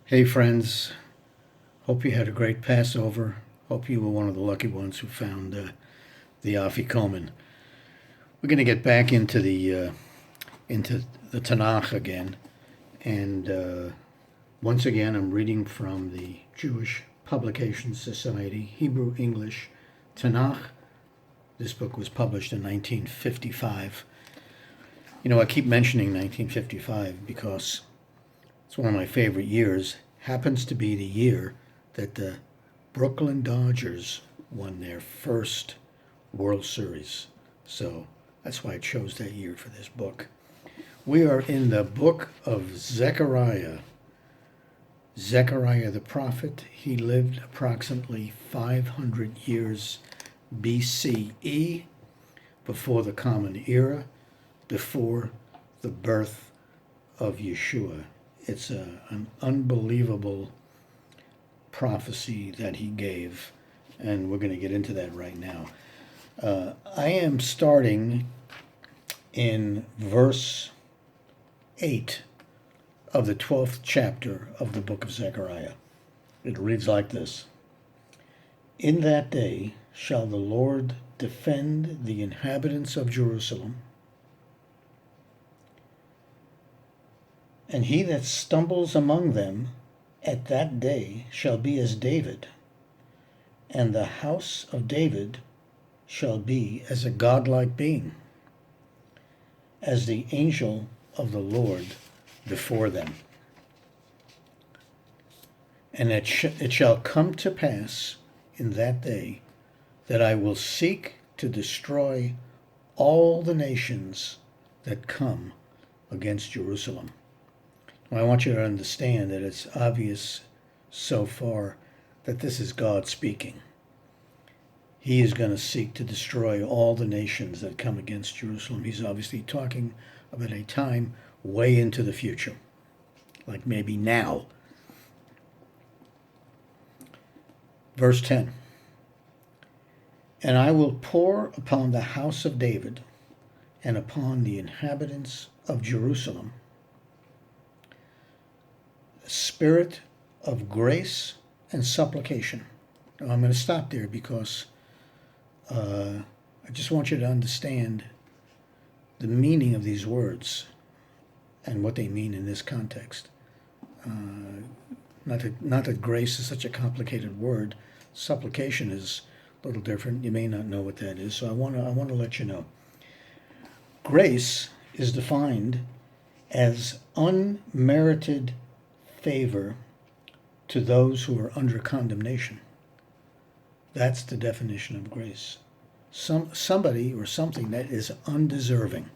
Hey friends, hope you had a great Passover. Hope you were one of the lucky ones who found the Afikomen. We're going to get back into the Tanakh again, and once again I'm reading from the Jewish Publication Society Hebrew English Tanakh. This book was published in 1955. You know, I keep mentioning 1955 because it's one of my favorite years. Happens to be the year that the Brooklyn Dodgers won their first World Series. So that's why I chose that year for this book. We are in the book of Zechariah. Zechariah the prophet, he lived approximately 500 years BCE, before the Common Era, before the birth of Yeshua. It's an unbelievable prophecy that he gave, and we're going to get into that right now. I am starting in verse 8 of the 12th chapter of the book of Zechariah. It reads like this: In that day shall the Lord defend the inhabitants of Jerusalem, and he that stumbles among them at that day shall be as David, and the house of David shall be as a godlike being, as the angel of the Lord before them. And it shall come to pass in that day that I will seek to destroy all the nations that come against Jerusalem. I want you to understand that it's obvious so far that this is God speaking. He is going to seek to destroy all the nations that come against Jerusalem. He's obviously talking about a time way into the future, like maybe now. Verse 10: And I will pour upon the house of David and upon the inhabitants of Jerusalem spirit of grace and supplication. Now, I'm going to stop there because I just want you to understand the meaning of these words and what they mean in this context. Not that grace is such a complicated word. Supplication is a little different. You may not know what that is, so I want to let you know. Grace is defined as unmerited favor to those who are under condemnation. That's the definition of grace. Somebody or something that is undeserving.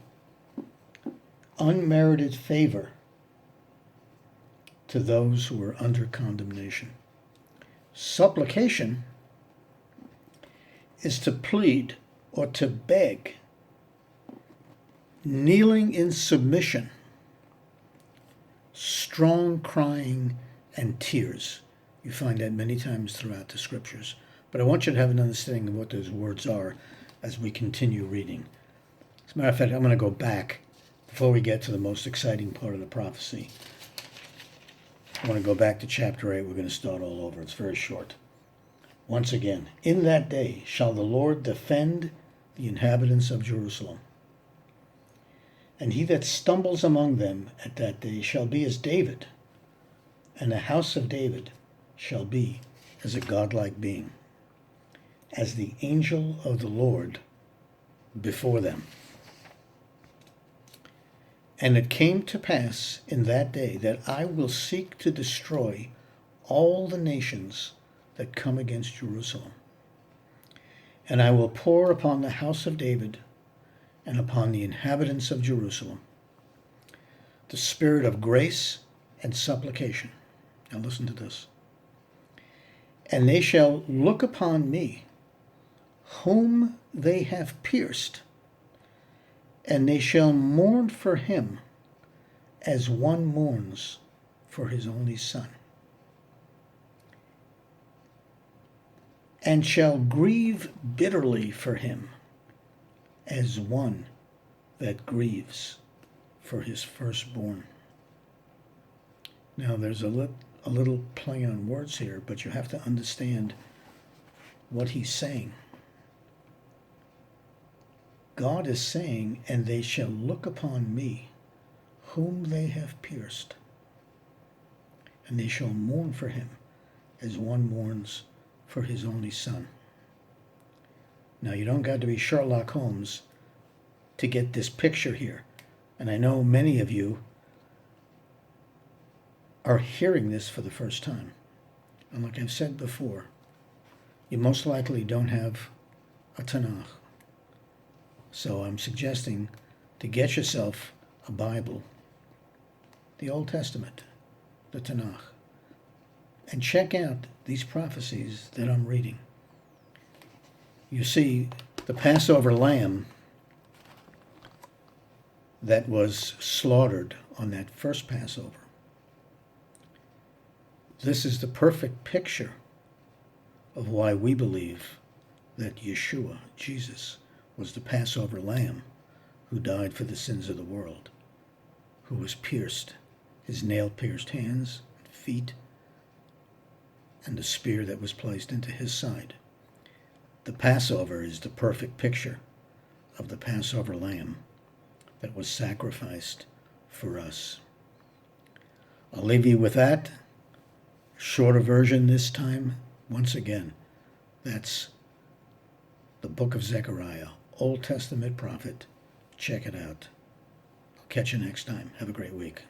Unmerited favor to those who are under condemnation. Supplication is to plead or to beg, kneeling in submission, strong crying, and tears. You find that many times throughout the scriptures. But I want you to have an understanding of what those words are as we continue reading. As a matter of fact, I'm going to go back before we get to the most exciting part of the prophecy. I want to go back to chapter 8. We're going to start all over. It's very short. Once again, in that day shall the Lord defend the inhabitants of Jerusalem. And he that stumbles among them at that day shall be as David, and the house of David shall be as a godlike being, as the angel of the Lord before them. And it came to pass in that day that I will seek to destroy all the nations that come against Jerusalem. And I will pour upon the house of David and upon the inhabitants of Jerusalem the spirit of grace and supplication. Now listen to this. And they shall look upon me, whom they have pierced, and they shall mourn for him as one mourns for his only son, and shall grieve bitterly for him as one that grieves for his firstborn. Now there's a a little play on words here, but you have to understand what he's saying. God is saying, and they shall look upon me, whom they have pierced, and they shall mourn for him as one mourns for his only son. Now, you don't got to be Sherlock Holmes to get this picture here. And I know many of you are hearing this for the first time. And like I've said before, you most likely don't have a Tanakh. So I'm suggesting to get yourself a Bible, the Old Testament, the Tanakh, and check out these prophecies that I'm reading. You see, the Passover lamb that was slaughtered on that first Passover, this is the perfect picture of why we believe that Yeshua, Jesus, was the Passover lamb who died for the sins of the world, who was pierced, his nail-pierced hands and feet, and the spear that was placed into his side. The Passover is the perfect picture of the Passover lamb that was sacrificed for us. I'll leave you with that. Shorter version this time. Once again, that's the book of Zechariah, Old Testament prophet. Check it out. I'll catch you next time. Have a great week.